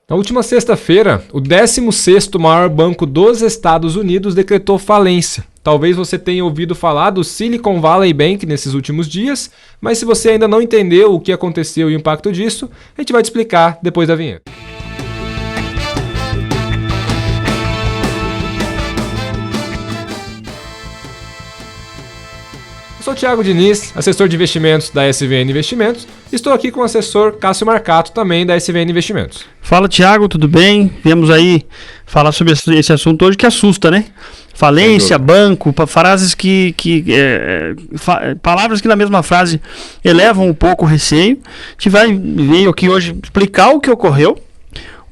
Na última sexta-feira, o 16º maior banco dos Estados Unidos decretou falência. Talvez você tenha ouvido falar do Silicon Valley Bank nesses últimos dias, mas se você ainda não entendeu o que aconteceu e o impacto disso, a gente vai te explicar depois da vinheta. Eu sou o Thiago Diniz, assessor de investimentos da SVN Investimentos. Estou aqui com o assessor Cássio Marcato, também da SVN Investimentos. Fala, Thiago, tudo bem? Viemos aí falar sobre esse assunto hoje que assusta, né? Falência, banco, frases palavras que na mesma frase elevam um pouco o receio. A gente veio aqui hoje explicar o que ocorreu,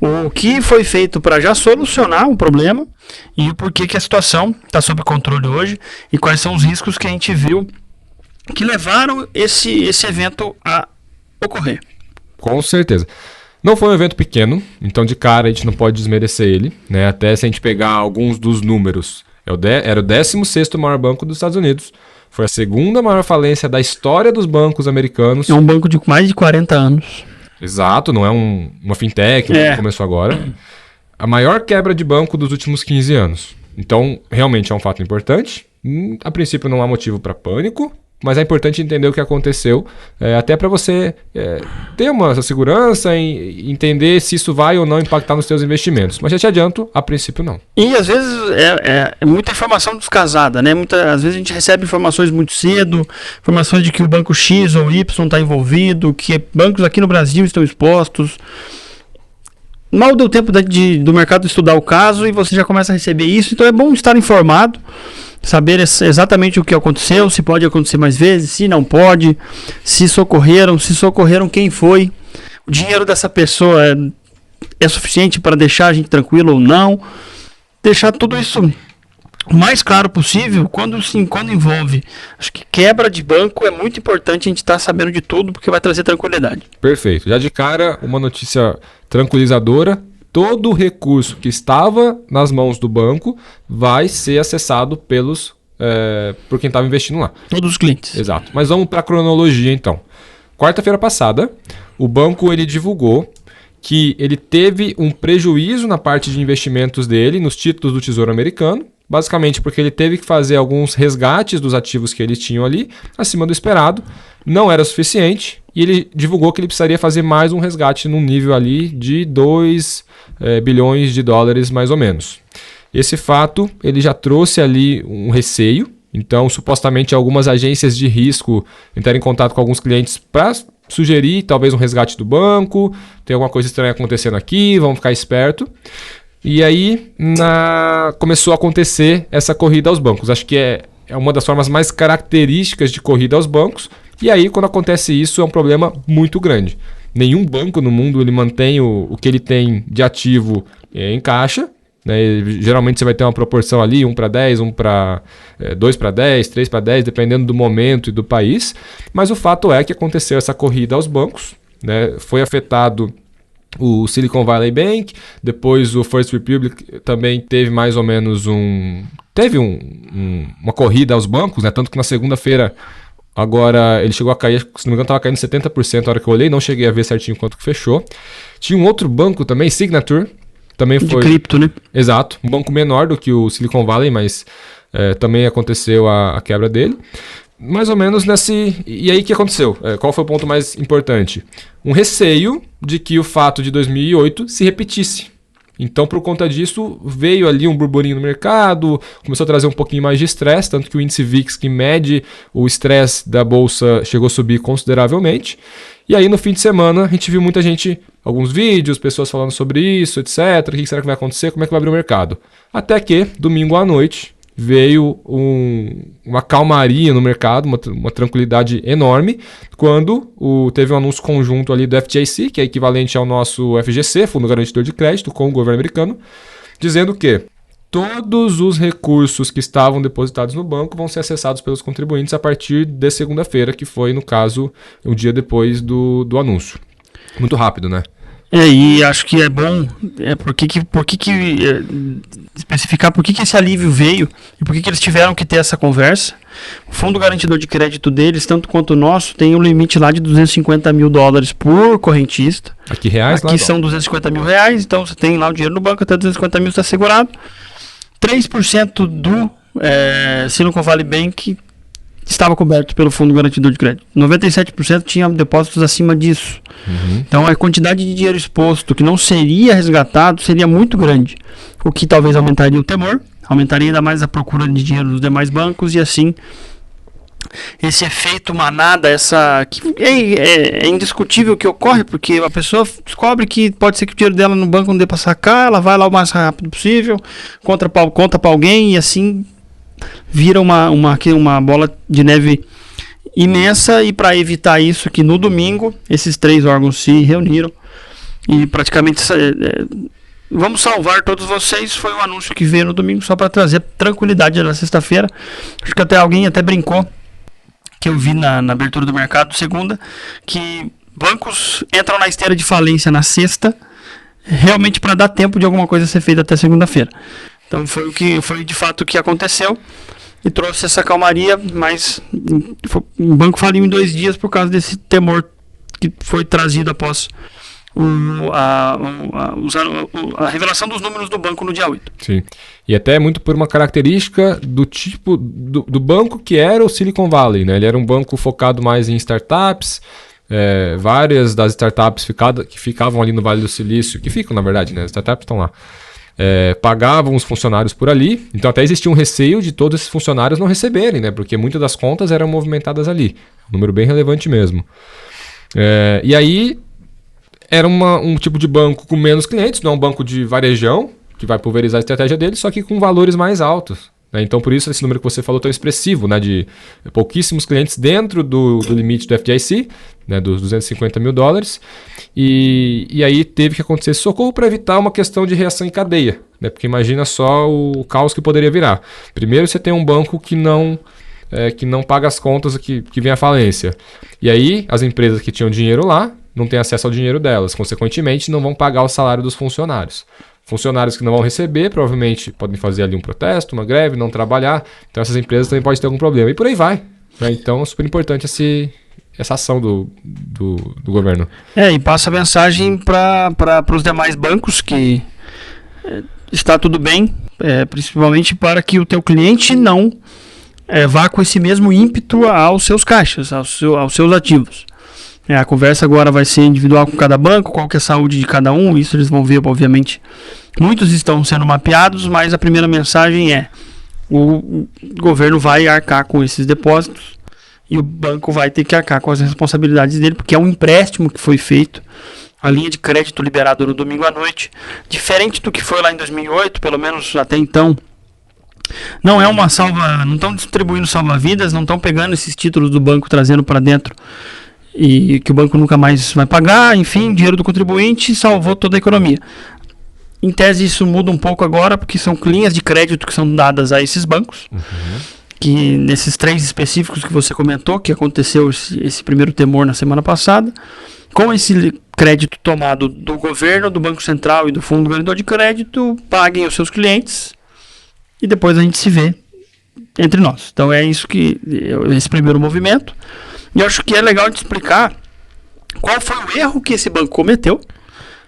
o que foi feito para já solucionar o problema e o porquê que a situação está sob controle hoje e quais são os riscos que a gente viu que levaram esse evento a ocorrer. Com certeza. Não foi um evento pequeno, então de cara a gente não pode desmerecer ele, né? Até se a gente pegar alguns dos números, era o 16º maior banco dos Estados Unidos, foi a segunda maior falência da história dos bancos americanos. É um banco de mais de 40 anos. Exato, não é uma fintech que começou agora. A maior quebra de banco dos últimos 15 anos. Então, realmente é um fato importante. A princípio não há motivo para pânico, mas é importante entender o que aconteceu, até para você ter uma segurança em entender se isso vai ou não impactar nos seus investimentos. Mas já te adianto, a princípio não. E às vezes é muita informação descasada, né? Às vezes a gente recebe informações muito cedo, informações de que o banco X ou Y está envolvido, que bancos aqui no Brasil estão expostos. Mal deu tempo do mercado estudar o caso e você já começa a receber isso, então é bom estar informado, saber exatamente o que aconteceu, se pode acontecer mais vezes, se não pode, se socorreram quem foi, o dinheiro dessa pessoa é suficiente para deixar a gente tranquilo ou não, deixar tudo isso o mais claro possível quando envolve. Acho que quebra de banco é muito importante a gente estar sabendo de tudo, porque vai trazer tranquilidade. Perfeito. Já de cara, uma notícia tranquilizadora: todo o recurso que estava nas mãos do banco vai ser acessado por quem estava investindo lá. Todos os clientes. Exato. Mas vamos para a cronologia então. Quarta-feira passada, o banco ele divulgou que ele teve um prejuízo na parte de investimentos dele nos títulos do Tesouro Americano, basicamente porque ele teve que fazer alguns resgates dos ativos que eles tinham ali, acima do esperado, não era suficiente, e ele divulgou que ele precisaria fazer mais um resgate num nível ali de 2 bilhões de dólares mais ou menos. Esse fato ele já trouxe ali um receio, então supostamente algumas agências de risco entraram em contato com alguns clientes para sugerir talvez um resgate do banco, tem alguma coisa estranha acontecendo aqui, vamos ficar esperto. E aí começou a acontecer essa corrida aos bancos. Acho que é uma das formas mais características de corrida aos bancos. E aí, quando acontece isso, é um problema muito grande. Nenhum banco no mundo ele mantém o que ele tem de ativo em caixa, né? Geralmente você vai ter uma proporção ali, 1:10, 2:10, 3:10, dependendo do momento e do país. Mas o fato é que aconteceu essa corrida aos bancos, né? Foi afetado o Silicon Valley Bank, depois o First Republic também teve mais ou menos uma corrida aos bancos, né? Tanto que na segunda-feira agora ele chegou a cair, se não me engano estava caindo 70% na hora que eu olhei, não cheguei a ver certinho quanto que fechou. Tinha um outro banco também, Signature, também foi... De cripto, né? Exato, um banco menor do que o Silicon Valley, mas também aconteceu a quebra dele. Mais ou menos nesse... E aí o que aconteceu? Qual foi o ponto mais importante? Um receio de que o fato de 2008 se repetisse. Então, por conta disso, veio ali um burburinho no mercado, começou a trazer um pouquinho mais de estresse, tanto que o índice VIX, que mede o estresse da bolsa, chegou a subir consideravelmente. E aí, no fim de semana, a gente viu muita gente, alguns vídeos, pessoas falando sobre isso, etc. O que será que vai acontecer? Como é que vai abrir o mercado? Até que, domingo à noite, veio uma calmaria no mercado, uma tranquilidade enorme, quando teve um anúncio conjunto ali do FDIC, que é equivalente ao nosso FGC, Fundo Garantidor de Crédito, com o governo americano, dizendo que todos os recursos que estavam depositados no banco vão ser acessados pelos contribuintes a partir de segunda-feira, que foi, no caso, o dia depois do anúncio. Muito rápido, né? E acho que é bom especificar por que esse alívio veio e por que eles tiveram que ter essa conversa. O fundo garantidor de crédito deles, tanto quanto o nosso, tem um limite lá de $250 mil por correntista. Aqui reais? Aqui são R$250 mil, então você tem lá o dinheiro no banco, até 250 mil está segurado. 3% do Silicon Valley Bank estava coberto pelo fundo garantidor de crédito. 97% tinha depósitos acima disso. Então a quantidade de dinheiro exposto que não seria resgatado seria muito grande, o que talvez aumentaria o temor, aumentaria ainda mais a procura de dinheiro dos demais bancos, e assim esse efeito manada, que é indiscutível que ocorre, porque a pessoa descobre que pode ser que o dinheiro dela no banco não dê para sacar, ela vai lá o mais rápido possível, conta para alguém, e assim vira uma bola de neve imensa. E para evitar isso, que no domingo esses 3 órgãos se reuniram e praticamente vamos salvar todos vocês, foi um anúncio que veio no domingo só para trazer tranquilidade na sexta-feira. Acho que alguém até brincou, que eu vi na abertura do mercado segunda, que bancos entram na esteira de falência na sexta, realmente para dar tempo de alguma coisa ser feita até segunda-feira. Então foi de fato o que aconteceu e trouxe essa calmaria, mas o banco faliu em 2 dias por causa desse temor que foi trazido após a revelação dos números do banco no dia 8. Sim, e até muito por uma característica do tipo do banco que era o Silicon Valley, né? Ele era um banco focado mais em startups. Várias das startups que ficavam ali no Vale do Silício, que ficam na verdade, né? As startups estão lá. Pagavam os funcionários por ali, então até existia um receio de todos esses funcionários não receberem, né? Porque muitas das contas eram movimentadas ali, um número bem relevante mesmo. E aí era um tipo de banco com menos clientes, não é um banco de varejão que vai pulverizar a estratégia dele, só que com valores mais altos, né? Então por isso esse número que você falou tão expressivo, né? De pouquíssimos clientes dentro do limite do FDIC, né? Dos $250 mil. E aí teve que acontecer esse socorro para evitar uma questão de reação em cadeia, né? Porque imagina só o caos que poderia virar. Primeiro você tem um banco que não paga as contas, que vem à falência. E aí as empresas que tinham dinheiro lá não têm acesso ao dinheiro delas, consequentemente não vão pagar o salário dos funcionários. Funcionários que não vão receber, provavelmente podem fazer ali um protesto, uma greve, não trabalhar. Então essas empresas também podem ter algum problema. E por aí vai, né? Então é super importante essa ação do governo. E passa a mensagem para os demais bancos que está tudo bem, principalmente para que o teu cliente não vá com esse mesmo ímpeto aos seus caixas, aos seus ativos. A conversa agora vai ser individual com cada banco, qual que é a saúde de cada um, isso eles vão ver, obviamente. Muitos estão sendo mapeados, mas a primeira mensagem o governo vai arcar com esses depósitos e o banco vai ter que arcar com as responsabilidades dele, porque é um empréstimo que foi feito, a linha de crédito liberada no domingo à noite, diferente do que foi lá em 2008, pelo menos até então. Não é uma não estão distribuindo salva-vidas, não estão pegando esses títulos do banco, trazendo para dentro e que o banco nunca mais vai pagar, enfim, dinheiro do contribuinte salvou toda a economia. Em tese isso muda um pouco agora, porque são linhas de crédito que são dadas a esses bancos, que nesses 3 específicos que você comentou, que aconteceu esse primeiro temor na semana passada, com esse crédito tomado do governo, do Banco Central e do Fundo Garantidor de Crédito, paguem os seus clientes e depois a gente se vê entre nós. Então é isso esse primeiro movimento. E eu acho que é legal de explicar qual foi o erro que esse banco cometeu.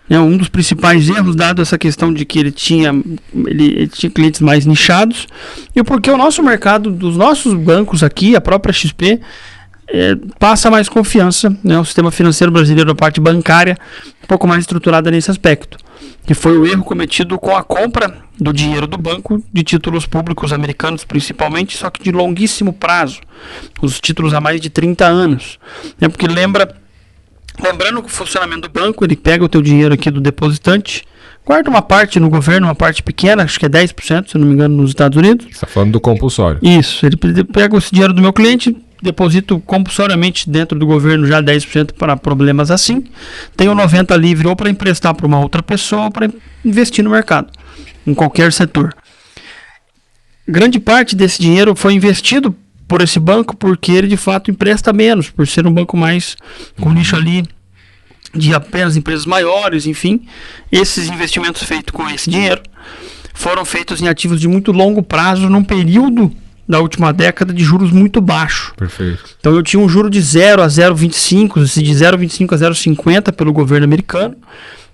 Um dos principais erros, dado essa questão de que ele tinha clientes mais nichados, e porque o nosso mercado, dos nossos bancos aqui, a própria XP, passa mais confiança, né? O sistema financeiro brasileiro, a parte bancária, um pouco mais estruturada nesse aspecto. Que foi o erro cometido com a compra do dinheiro do banco, de títulos públicos americanos principalmente, só que de longuíssimo prazo, os títulos há mais de 30 anos. Porque lembrando que o funcionamento do banco, ele pega o teu dinheiro aqui do depositante, guarda uma parte no governo, uma parte pequena, acho que é 10%, se não me engano, nos Estados Unidos. Você está falando do compulsório. Isso, ele pega esse dinheiro do meu cliente, deposito compulsoriamente dentro do governo já 10% para problemas assim. Tenho 90% livre ou para emprestar para uma outra pessoa ou para investir no mercado, em qualquer setor. Grande parte desse dinheiro foi investido por esse banco porque ele de fato empresta menos, por ser um banco mais com nicho ali de apenas empresas maiores, enfim. Esses investimentos feitos com esse dinheiro foram feitos em ativos de muito longo prazo, num período da última década de juros muito baixo. Perfeito. Então eu tinha um juro de 0 a 0,25, de 0,25 a 0,50 pelo governo americano,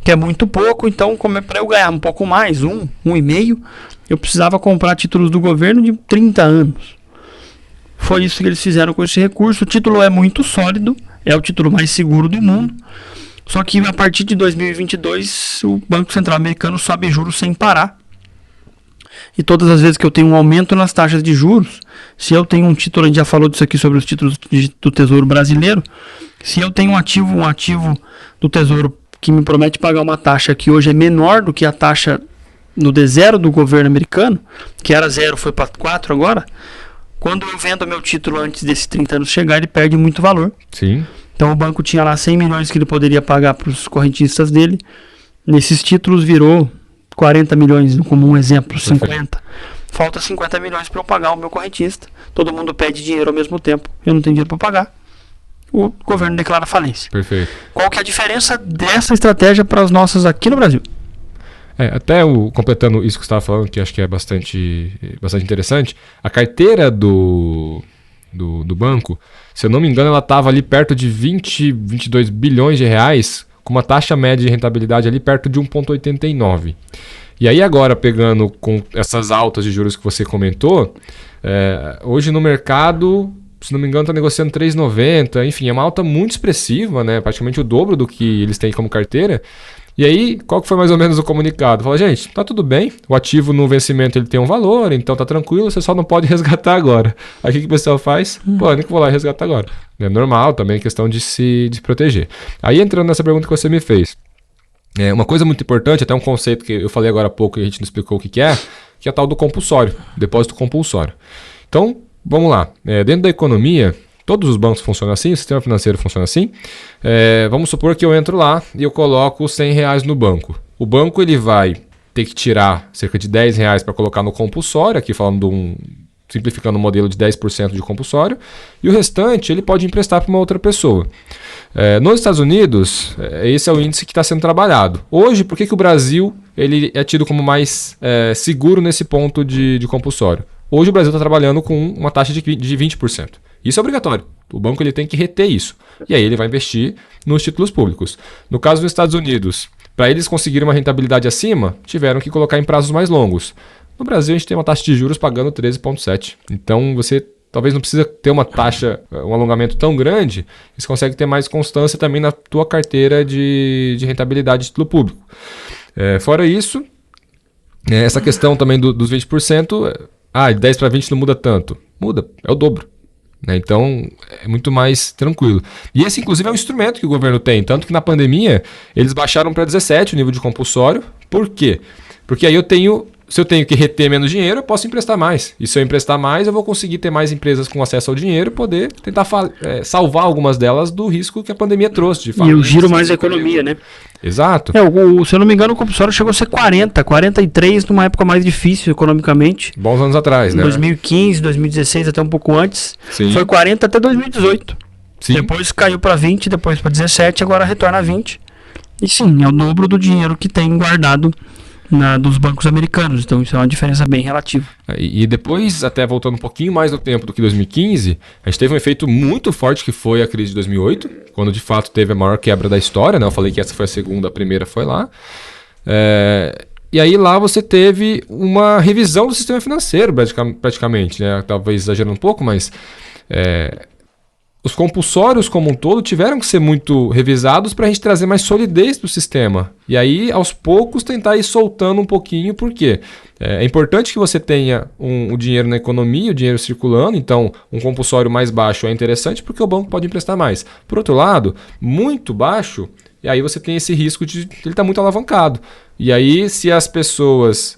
que é muito pouco. Então, como é para eu ganhar um pouco mais, 1,5, eu precisava comprar títulos do governo de 30 anos. Foi isso que eles fizeram com esse recurso. O título é muito sólido, é o título mais seguro do mundo. Só que a partir de 2022, o Banco Central americano sobe juros sem parar. E todas as vezes que eu tenho um aumento nas taxas de juros, se eu tenho um título, a gente já falou disso aqui sobre os títulos do Tesouro Brasileiro, se eu tenho um ativo do Tesouro que me promete pagar uma taxa que hoje é menor do que a taxa no D0 do governo americano, que era 0, foi para 4 agora, quando eu vendo meu título antes desses 30 anos chegar, ele perde muito valor. Sim. Então o banco tinha lá 100 milhões que ele poderia pagar para os correntistas dele, nesses títulos virou 40 milhões, como um exemplo, 50. Falta 50 milhões para eu pagar o meu correntista. Todo mundo pede dinheiro ao mesmo tempo. Eu não tenho dinheiro para pagar. O governo declara falência. Perfeito. Qual que é a diferença dessa estratégia para as nossas aqui no Brasil? Completando isso que você estava falando, que acho que é bastante interessante, a carteira do banco, se eu não me engano, ela estava ali perto de 22 bilhões de reais, com uma taxa média de rentabilidade ali perto de 1,89. E aí agora, pegando com essas altas de juros que você comentou, hoje no mercado, se não me engano, está negociando 3,90, enfim, é uma alta muito expressiva, né? Praticamente o dobro do que eles têm como carteira. E aí, qual que foi mais ou menos o comunicado? Fala, gente, tá tudo bem, o ativo no vencimento ele tem um valor, então tá tranquilo, você só não pode resgatar agora. Aí o que o pessoal faz? Pô, nem que vou lá e resgatar agora. É normal também, questão de se proteger. Aí entrando nessa pergunta que você me fez, uma coisa muito importante, até um conceito que eu falei agora há pouco e a gente não explicou o que é a tal do compulsório, depósito compulsório. Então, vamos lá, dentro da economia, todos os bancos funcionam assim, o sistema financeiro funciona assim. Vamos supor que eu entro lá e eu coloco R$100 no banco. O banco ele vai ter que tirar cerca de R$10 para colocar no compulsório, aqui falando simplificando o modelo de 10% de compulsório, e o restante ele pode emprestar para uma outra pessoa. Nos Estados Unidos, esse é o índice que está sendo trabalhado. Hoje, por que o Brasil ele é tido como mais seguro nesse ponto de compulsório? Hoje o Brasil está trabalhando com uma taxa de 20%. Isso é obrigatório. O banco ele tem que reter isso. E aí ele vai investir nos títulos públicos. No caso dos Estados Unidos, para eles conseguirem uma rentabilidade acima, tiveram que colocar em prazos mais longos. No Brasil a gente tem uma taxa de juros pagando 13,7. Então você talvez não precisa ter uma taxa, um alongamento tão grande, você consegue ter mais constância também na tua carteira de rentabilidade de título público. Fora isso, essa questão também dos 20%, de 10 para 20 não muda tanto. Muda, é o dobro. Então, é muito mais tranquilo. E esse, inclusive, é um instrumento que o governo tem. Tanto que na pandemia, eles baixaram para 17 o nível de compulsório. Por quê? Porque aí se eu tenho que reter menos dinheiro, eu posso emprestar mais. E se eu emprestar mais, eu vou conseguir ter mais empresas com acesso ao dinheiro e poder tentar salvar algumas delas do risco que a pandemia trouxe. E eu giro mais a economia, né? Exato. Se eu não me engano, o compulsório chegou a ser 43 numa época mais difícil economicamente. Bons anos atrás, né? 2015, 2016, até um pouco antes. Sim. Foi 40 até 2018. Sim. Depois caiu para 20, depois para 17, agora retorna a 20. E sim, é o dobro do dinheiro que tem guardado dos bancos americanos. Então isso é uma diferença bem relativa. E depois, até voltando um pouquinho mais no tempo do que 2015, a gente teve um efeito muito forte que foi a crise de 2008, quando de fato teve a maior quebra da história, né? Eu falei que essa foi a segunda, a primeira foi lá. E aí lá você teve uma revisão do sistema financeiro praticamente, né? Talvez exagerando um pouco, mas os compulsórios como um todo tiveram que ser muito revisados para a gente trazer mais solidez para o sistema. E aí, aos poucos, tentar ir soltando um pouquinho, por quê? É importante que você tenha o dinheiro na economia, o dinheiro circulando, então um compulsório mais baixo é interessante porque o banco pode emprestar mais. Por outro lado, muito baixo, e aí você tem esse risco de ele estar muito alavancado. E aí, se as pessoas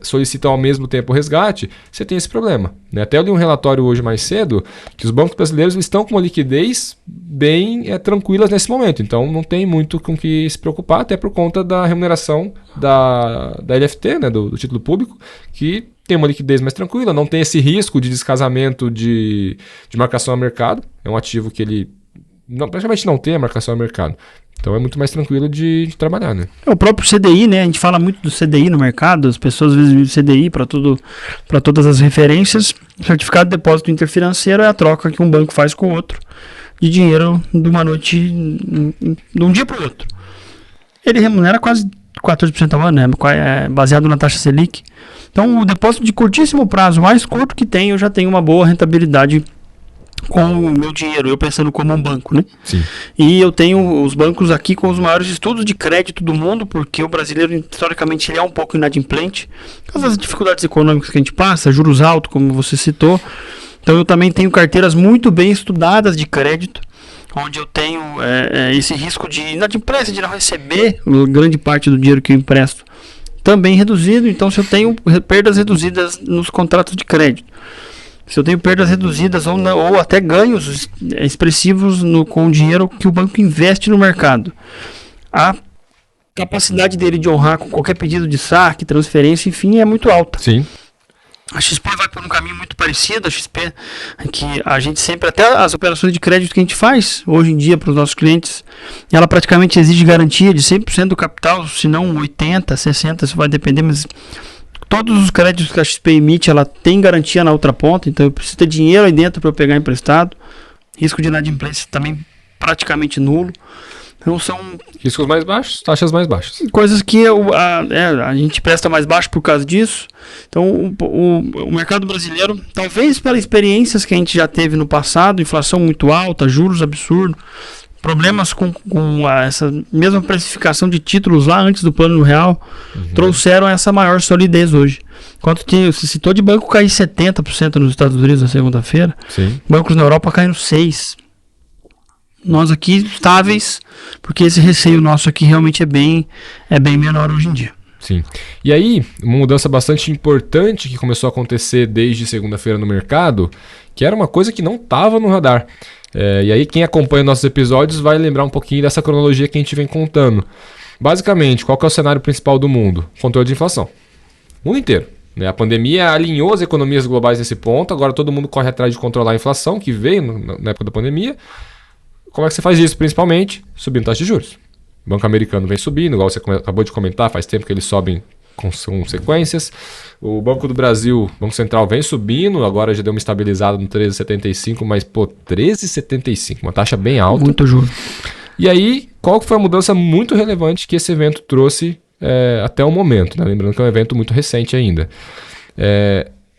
solicitam ao mesmo tempo o resgate, você tem esse problema. Né? Até eu li um relatório hoje mais cedo que os bancos brasileiros estão com uma liquidez bem tranquilas nesse momento. Então, não tem muito com que se preocupar, até por conta da remuneração da LFT, né? do título público, que tem uma liquidez mais tranquila, não tem esse risco de descasamento de marcação a mercado. É um ativo que ele praticamente não tem a marcação a mercado. Então é muito mais tranquilo de trabalhar, né? O próprio CDI, né? A gente fala muito do CDI no mercado, as pessoas às vezes usam CDI para todas as referências. O certificado de depósito interfinanceiro é a troca que um banco faz com o outro de dinheiro de uma noite, de um dia para o outro. Ele remunera quase 14% ao ano, né? Baseado na taxa Selic. Então, o depósito de curtíssimo prazo, mais curto que tem, eu já tenho uma boa rentabilidade com o meu dinheiro, eu pensando como um banco, né? Sim. E eu tenho os bancos aqui com os maiores estudos de crédito do mundo, porque o brasileiro, historicamente, ele é um pouco inadimplente. Por causa das dificuldades econômicas que a gente passa, juros altos, como você citou. Então, eu também tenho carteiras muito bem estudadas de crédito, onde eu tenho esse risco de inadimplência, de não receber grande parte do dinheiro que eu empresto, também reduzido. Então, se eu tenho perdas reduzidas nos contratos de crédito, se eu tenho perdas reduzidas ou até ganhos expressivos com o dinheiro que o banco investe no mercado, a capacidade dele de honrar com qualquer pedido de saque, transferência, enfim, é muito alta. Sim. A XP vai por um caminho muito parecido. A XP, que a gente sempre, até as operações de crédito que a gente faz hoje em dia para os nossos clientes, ela praticamente exige garantia de 100% do capital, se não 80%, 60%, isso vai depender, mas todos os créditos que a XP emite, ela tem garantia na outra ponta, então eu preciso ter dinheiro aí dentro para eu pegar emprestado. Risco de inadimplência também praticamente nulo. Então são riscos mais baixos, taxas mais baixas. Coisas que a gente presta mais baixo por causa disso. Então o mercado brasileiro, talvez pelas experiências que a gente já teve no passado, inflação muito alta, juros absurdos, problemas com essa mesma precificação de títulos lá antes do plano real, trouxeram essa maior solidez hoje. Enquanto se citou de banco cair 70% nos Estados Unidos na segunda-feira, bancos na Europa caíram 6%. Nós aqui estáveis, porque esse receio nosso aqui realmente é bem menor hoje em dia. Sim. E aí, uma mudança bastante importante que começou a acontecer desde segunda-feira no mercado, que era uma coisa que não estava no radar. E aí, quem acompanha nossos episódios vai lembrar um pouquinho dessa cronologia que a gente vem contando. Basicamente, qual que é o cenário principal do mundo? Controle de inflação. O mundo inteiro. Né? A pandemia alinhou as economias globais nesse ponto, agora todo mundo corre atrás de controlar a inflação, que veio na época da pandemia. Como é que você faz isso? Principalmente subindo taxa de juros. O banco americano vem subindo, igual você acabou de comentar, faz tempo que eles sobem com consequências. O Banco do Brasil, Banco Central, vem subindo, agora já deu uma estabilizada no 13,75, mas 13,75, uma taxa bem alta. Muito juro. E aí, qual foi a mudança muito relevante que esse evento trouxe até o momento? Né? Lembrando que é um evento muito recente ainda.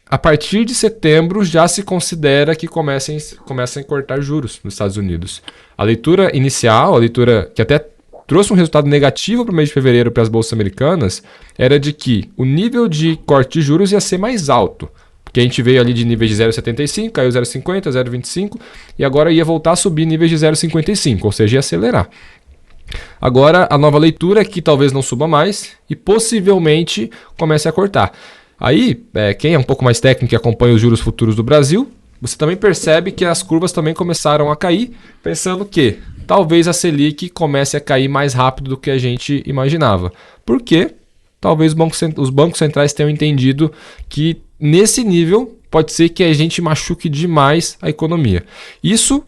A partir de setembro já se considera que começam a cortar juros nos Estados Unidos. A leitura inicial, a leitura que até trouxe um resultado negativo para o mês de fevereiro para as bolsas americanas, era de que o nível de corte de juros ia ser mais alto. Porque a gente veio ali de níveis de 0,75, caiu 0,50, 0,25 e agora ia voltar a subir níveis de 0,55, ou seja, ia acelerar. Agora a nova leitura é que talvez não suba mais e possivelmente comece a cortar. Aí, quem é um pouco mais técnico e acompanha os juros futuros do Brasil, você também percebe que as curvas também começaram a cair, pensando que talvez a Selic comece a cair mais rápido do que a gente imaginava. Por quê? Talvez os bancos centrais tenham entendido que nesse nível pode ser que a gente machuque demais a economia. Isso,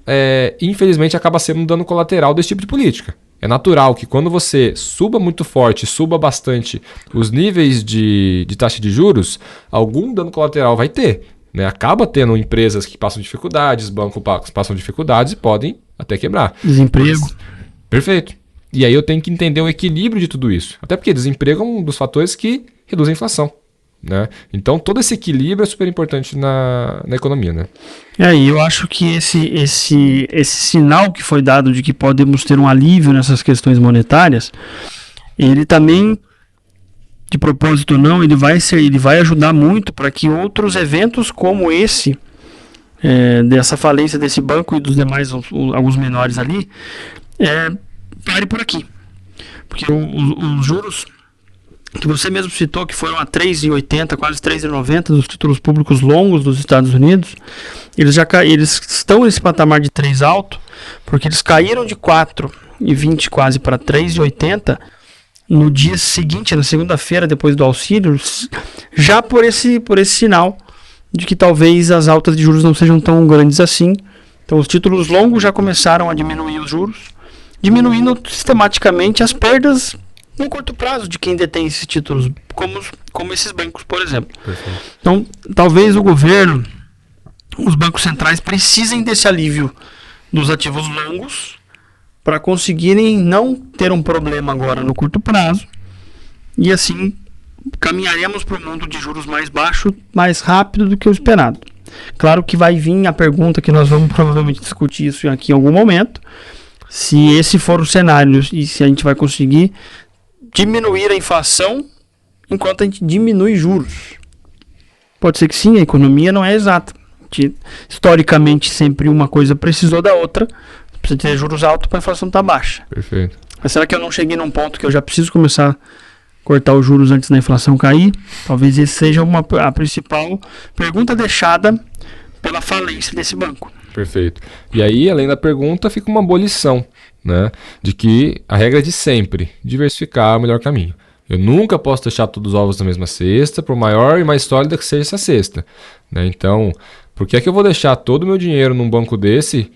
infelizmente, acaba sendo um dano colateral desse tipo de política. É natural que quando você suba muito forte, suba bastante os níveis de taxa de juros, algum dano colateral vai ter. Né? Acaba tendo empresas que passam dificuldades, bancos passam dificuldades e podem até quebrar. Desemprego. Perfeito. E aí eu tenho que entender o equilíbrio de tudo isso. Até porque desemprego é um dos fatores que reduz a inflação. Né? Então todo esse equilíbrio é super importante na economia. Né? E eu acho que esse sinal que foi dado de que podemos ter um alívio nessas questões monetárias, ele também, de propósito ou não, ele vai ajudar muito para que outros eventos como esse, dessa falência desse banco e dos demais, alguns menores ali, pare por aqui. Porque os juros que você mesmo citou, que foram a 3,80, quase 3,90 dos títulos públicos longos dos Estados Unidos, eles estão nesse patamar de 3 alto, porque eles caíram de 4,20 quase para 3,80 no dia seguinte, na segunda-feira, depois do auxílio, já por esse sinal de que talvez as altas de juros não sejam tão grandes assim, Então os títulos longos já começaram a diminuir os juros, diminuindo sistematicamente as perdas no curto prazo de quem detém esses títulos, como esses bancos, por exemplo. Perfeito. Então, talvez o governo, os bancos centrais precisem desse alívio dos ativos longos para conseguirem não ter um problema agora no curto prazo e assim caminharemos para um mundo de juros mais baixo, mais rápido do que o esperado. Claro que vai vir a pergunta que nós vamos provavelmente discutir isso aqui em algum momento, se esse for o cenário e se a gente vai conseguir diminuir a inflação enquanto a gente diminui juros. Pode ser que sim, a economia não é exata. Historicamente, sempre uma coisa precisou da outra. Precisa ter juros altos para a inflação estar baixa. Perfeito. Mas será que eu não cheguei num ponto que eu já preciso começar a cortar os juros antes da inflação cair? Talvez esse seja a principal pergunta deixada pela falência desse banco. Perfeito. E aí, além da pergunta, fica uma boa lição, né? De que a regra é de sempre, diversificar é o melhor caminho. Eu nunca posso deixar todos os ovos na mesma cesta, por maior e mais sólida que seja essa cesta, né? Então, por que é que eu vou deixar todo o meu dinheiro num banco desse,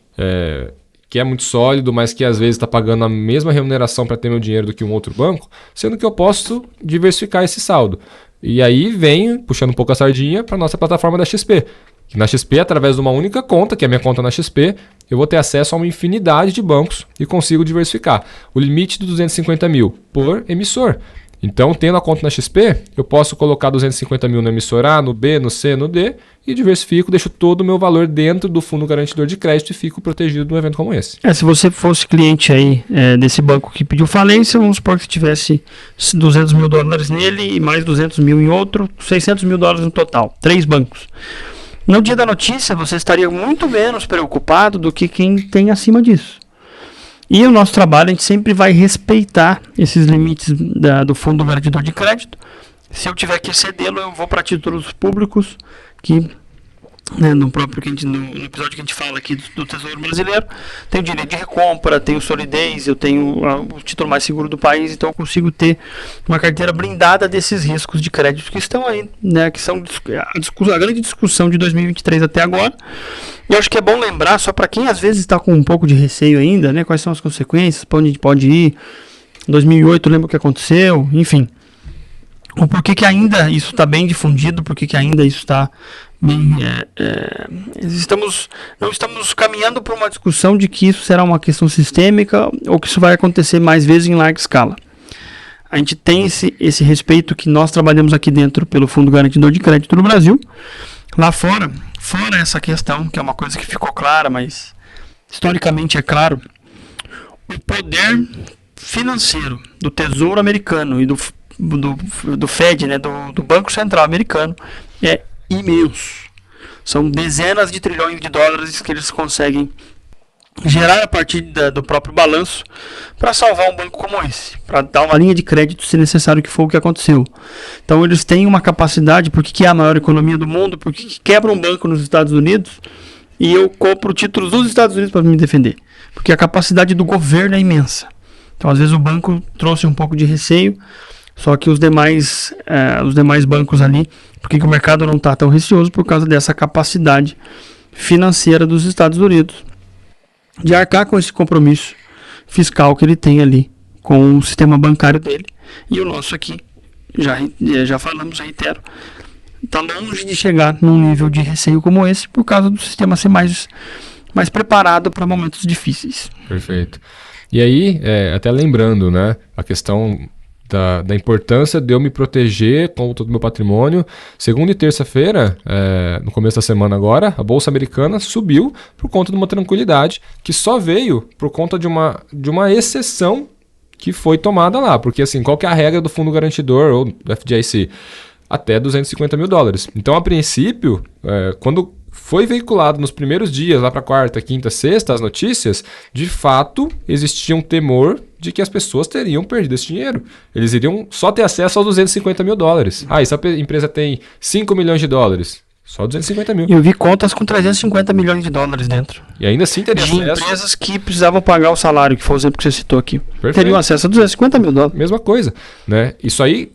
que é muito sólido, mas que às vezes está pagando a mesma remuneração para ter meu dinheiro do que um outro banco, sendo que eu posso diversificar esse saldo? E aí vem, puxando um pouco a sardinha, para a nossa plataforma da XP. Que na XP, através de uma única conta, que é a minha conta na XP, eu vou ter acesso a uma infinidade de bancos e consigo diversificar. O limite de 250 mil por emissor. Então, tendo a conta na XP, eu posso colocar 250 mil no emissor A, no B, no C, no D e diversifico, deixo todo o meu valor dentro do fundo garantidor de crédito e fico protegido de um evento como esse. Se você fosse cliente aí desse banco que pediu falência, vamos supor que tivesse 200 mil dólares nele e mais 200 mil em outro, 600 mil dólares no total, 3 bancos. No dia da notícia, você estaria muito menos preocupado do que quem tem acima disso. E o nosso trabalho, a gente sempre vai respeitar esses limites do fundo garantidor de crédito. Se eu tiver que excedê-lo, eu vou para títulos públicos, que no episódio que a gente fala aqui do Tesouro Brasileiro, tem o direito de recompra, tem o solidez, eu tenho o título mais seguro do país, então eu consigo ter uma carteira blindada desses riscos de crédito que estão aí, né, que são a grande discussão de 2023 até agora. E eu acho que é bom lembrar, só para quem às vezes está com um pouco de receio ainda, né, quais são as consequências, para onde a gente pode ir. Em 2008, lembra o que aconteceu, enfim. Ou por que ainda isso está bem difundido, por que ainda isso está bem... não estamos caminhando para uma discussão de que isso será uma questão sistêmica ou que isso vai acontecer mais vezes em larga escala. A gente tem esse respeito que nós trabalhamos aqui dentro pelo Fundo Garantidor de Crédito no Brasil. Lá fora essa questão, que é uma coisa que ficou clara, mas historicamente é claro, o poder financeiro do Tesouro Americano e do Fed, né, do Banco Central Americano, é imenso. São dezenas de trilhões de dólares que eles conseguem gerar a partir do próprio balanço para salvar um banco como esse, para dar uma linha de crédito se necessário, que foi o que aconteceu. Então eles têm uma capacidade, porque é a maior economia do mundo, porque quebra um banco nos Estados Unidos e eu compro títulos dos Estados Unidos para me defender, porque a capacidade do governo é imensa. Então às vezes o banco trouxe um pouco de receio, só que os demais bancos ali, porque o mercado não está tão receoso por causa dessa capacidade financeira dos Estados Unidos de arcar com esse compromisso fiscal que ele tem ali com o sistema bancário dele. E o nosso aqui, já falamos, reitero, está longe de chegar num nível de receio como esse, por causa do sistema ser mais preparado para momentos difíceis. Perfeito. E aí, até lembrando, né, a questão da importância de eu me proteger com todo o meu patrimônio. Segunda e terça-feira, no começo da semana agora, a Bolsa Americana subiu por conta de uma tranquilidade que só veio por conta de uma exceção que foi tomada lá. Porque assim, qual que é a regra do fundo garantidor ou do FDIC? Até 250 mil dólares. Então, a princípio, quando foi veiculado nos primeiros dias, lá para quarta, quinta, sexta, as notícias, de fato existia um temor de que as pessoas teriam perdido esse dinheiro. Eles iriam só ter acesso aos 250 mil dólares. E se a empresa tem 5 milhões de dólares? Só 250 mil. Eu vi contas com 350 milhões de dólares dentro. E ainda assim teria De acesso. empresas que precisavam pagar o salário, que foi o exemplo que você citou aqui. Perfeito. Teriam acesso a 250 mil dólares. Mesma coisa, né? Isso aí,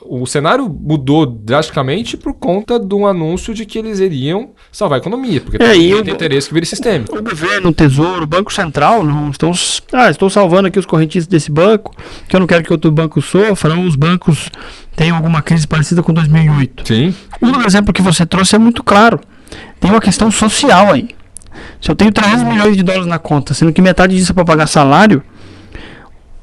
o cenário mudou drasticamente por conta de um anúncio de que eles iriam salvar a economia, porque tem interesse que vire sistêmico. O governo, o Tesouro, o Banco Central, não estão, estou salvando aqui os correntistas desse banco, que eu não quero que outro banco sofra, ou os bancos tenham alguma crise parecida com 2008. Sim. Um exemplo que você trouxe é muito claro. Tem uma questão social aí. Se eu tenho 300 milhões de dólares na conta, sendo que metade disso é para pagar salário,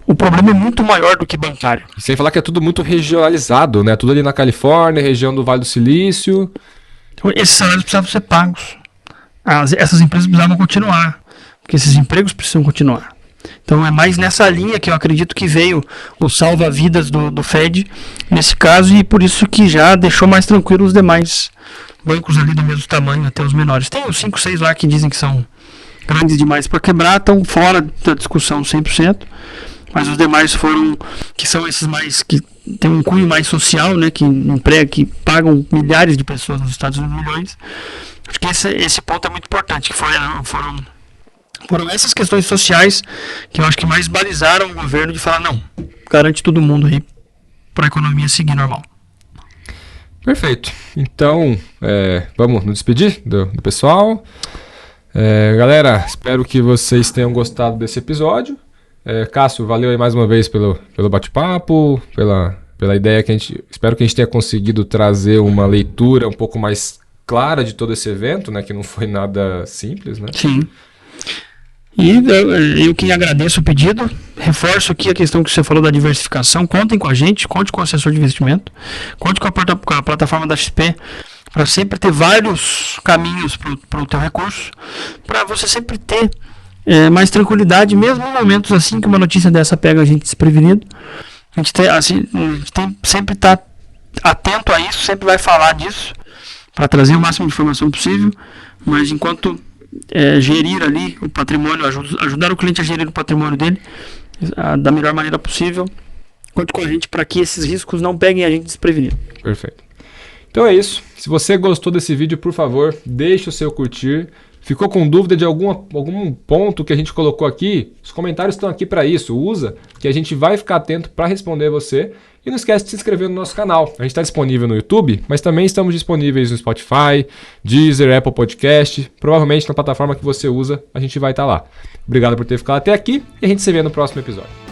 o problema é muito maior do que bancário. Sem falar que é tudo muito regionalizado, né? Tudo ali na Califórnia, região do Vale do Silício. Então, esses salários precisavam ser pagos. Essas empresas precisavam continuar, porque esses empregos precisam continuar. Então é mais nessa linha que eu acredito que veio o salva-vidas do Fed, nesse caso, e por isso que já deixou mais tranquilo os demais bancos ali do mesmo tamanho, até os menores. Tem os 5, 6 lá que dizem que são grandes demais para quebrar, estão fora da discussão 100%, mas os demais foram, que são esses mais, que tem um cunho mais social, né, que emprega, que pagam milhares de pessoas nos Estados Unidos, milhões. Acho que esse ponto é muito importante, que foram essas questões sociais que eu acho que mais balizaram o governo de falar, não, garante todo mundo aí para a economia seguir normal. Perfeito. Então, vamos nos despedir do pessoal. Galera, espero que vocês tenham gostado desse episódio. Cássio, valeu aí mais uma vez pelo bate-papo, pela ideia que espero que a gente tenha conseguido trazer uma leitura um pouco mais clara de todo esse evento, né, que não foi nada simples, né? Sim. E eu que agradeço o pedido, reforço aqui a questão que você falou da diversificação. Contem com a gente, conte com o assessor de investimento, conte com a plataforma da XP, para sempre ter vários caminhos para o teu recurso, para você sempre ter mais tranquilidade, mesmo em momentos assim que uma notícia dessa pega a gente desprevenido. A gente tem sempre estar atento a isso, sempre vai falar disso, para trazer o máximo de informação possível, mas enquanto gerir ali o patrimônio, ajudar o cliente a gerir o patrimônio dele da melhor maneira possível, conte com a gente para que esses riscos não peguem a gente desprevenido. Perfeito. Então é isso. Se você gostou desse vídeo, por favor, deixe o seu curtir. Ficou com dúvida de algum ponto que a gente colocou aqui? Os comentários estão aqui para isso. Usa, que a gente vai ficar atento para responder você. E não esquece de se inscrever no nosso canal. A gente está disponível no YouTube, mas também estamos disponíveis no Spotify, Deezer, Apple Podcast. Provavelmente na plataforma que você usa, a gente vai estar lá. Obrigado por ter ficado até aqui e a gente se vê no próximo episódio.